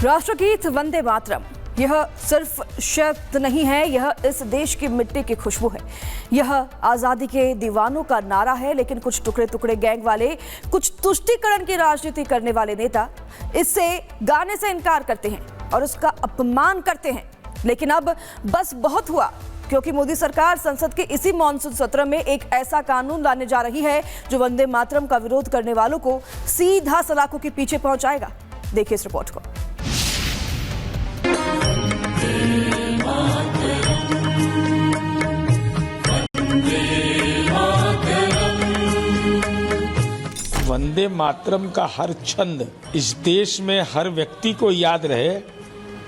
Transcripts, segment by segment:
राष्ट्रगीत वंदे मातरम यह सिर्फ शब्द नहीं है, यह इस देश की मिट्टी की खुशबू है। यह आजादी के दीवानों का नारा है, लेकिन कुछ टुकड़े टुकड़े गैंग वाले, कुछ तुष्टीकरण की राजनीति करने वाले नेता इससे गाने से इनकार करते हैं और उसका अपमान करते हैं। लेकिन अब बस बहुत हुआ, क्योंकि मोदी सरकार संसद के इसी मॉनसून सत्र में एक ऐसा कानून लाने जा रही है जो वंदे मातरम का विरोध करने वालों को सीधा सलाखों के पीछे पहुंचाएगा। देखिए इस रिपोर्ट को। वंदे मातरम का हर छंद इस देश में हर व्यक्ति को याद रहे,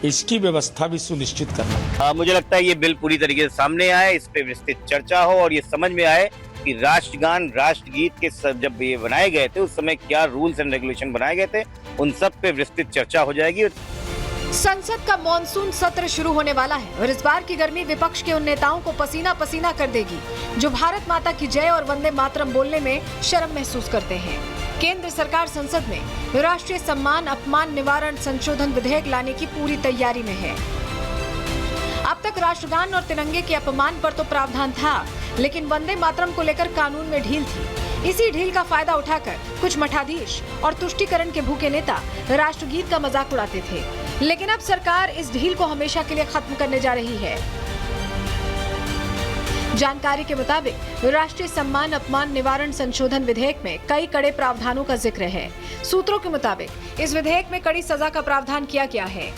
इसकी व्यवस्था भी सुनिश्चित करना। मुझे लगता है ये बिल पूरी तरीके से सामने आए, इस पे विस्तृत चर्चा हो और ये समझ में आए कि राष्ट्रगान, राष्ट्रगीत के जब ये बनाए गए थे उस समय क्या रूल्स एंड रेगुलेशन बनाए गए थे, उन सब पे विस्तृत चर्चा हो जाएगी। संसद का मॉनसून सत्र शुरू होने वाला है और इस बार की गर्मी विपक्ष के उन नेताओं को पसीना पसीना कर देगी जो भारत माता की जय और वंदे मातरम बोलने में शर्म महसूस करते हैं। केंद्र सरकार संसद में राष्ट्रीय सम्मान अपमान निवारण संशोधन विधेयक लाने की पूरी तैयारी में है। अब तक राष्ट्रगान और तिरंगे के अपमान पर तो प्रावधान था, लेकिन वंदे मातरम को लेकर कानून में ढील थी। इसी ढील का फायदा उठाकर कुछ मठाधीश और तुष्टीकरण के भूखे नेता राष्ट्रगीत का मजाक उड़ाते थे, लेकिन अब सरकार इस ढील को हमेशा के लिए खत्म करने जा रही है। जानकारी के मुताबिक राष्ट्रीय सम्मान अपमान निवारण संशोधन विधेयक में कई कड़े प्रावधानों का जिक्र है। सूत्रों के मुताबिक इस विधेयक में कड़ी सजा का प्रावधान किया गया है।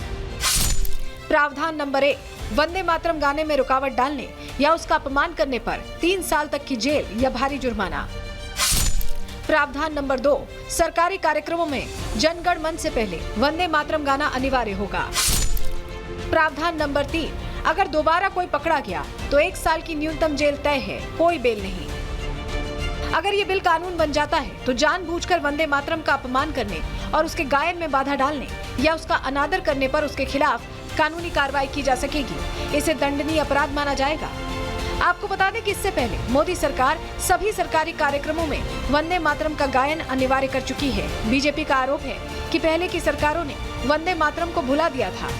प्रावधान नंबर 1, वंदे मातरम गाने में रुकावट डालने या उसका अपमान करने पर 3 साल तक की जेल या भारी जुर्माना। प्रावधान नंबर 2, सरकारी कार्यक्रमों में जन गण मन से पहले वंदे मातरम गाना अनिवार्य होगा। प्रावधान नंबर 3, अगर दोबारा कोई पकड़ा गया तो 1 साल की न्यूनतम जेल तय है, कोई बेल नहीं। अगर ये बिल कानून बन जाता है तो जानबूझकर वंदे मातरम का अपमान करने और उसके गायन में बाधा डालने या उसका अनादर करने पर उसके खिलाफ कानूनी कार्रवाई की जा सकेगी। इसे दंडनीय अपराध माना जाएगा। आपको बता दें कि इससे पहले मोदी सरकार सभी सरकारी कार्यक्रमों में वंदे मातरम का गायन अनिवार्य कर चुकी है। बीजेपी का आरोप है कि पहले की सरकारों ने वंदे मातरम को भुला दिया था।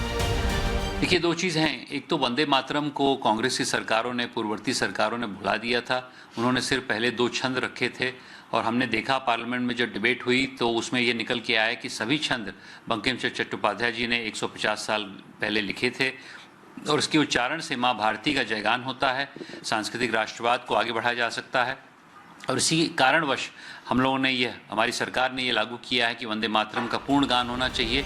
देखिए, 2 चीज़ हैं। एक तो वंदे मातरम को कांग्रेस की सरकारों ने, पूर्ववर्ती सरकारों ने भुला दिया था। उन्होंने सिर्फ पहले 2 छंद रखे थे और हमने देखा पार्लियामेंट में जब डिबेट हुई तो उसमें ये निकल के आया कि सभी छंद बंकिम चंद्र चट्टोपाध्याय जी ने 150 साल पहले लिखे थे और इसके उच्चारण से माँ भारती का जयगान होता है, सांस्कृतिक राष्ट्रवाद को आगे बढ़ाया जा सकता है। और इसी कारणवश हम लोगों ने हमारी सरकार ने ये लागू किया है कि वंदे मातरम का पूर्ण गान होना चाहिए।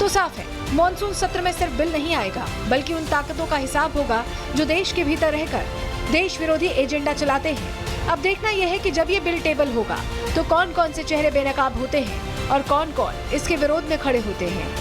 तो साफ है, मॉनसून सत्र में सिर्फ बिल नहीं आएगा, बल्कि उन ताकतों का हिसाब होगा जो देश के भीतर रहकर देश विरोधी एजेंडा चलाते हैं। अब देखना यह है कि जब ये बिल टेबल होगा तो कौन कौन से चेहरे बेनकाब होते हैं और कौन कौन इसके विरोध में खड़े होते हैं।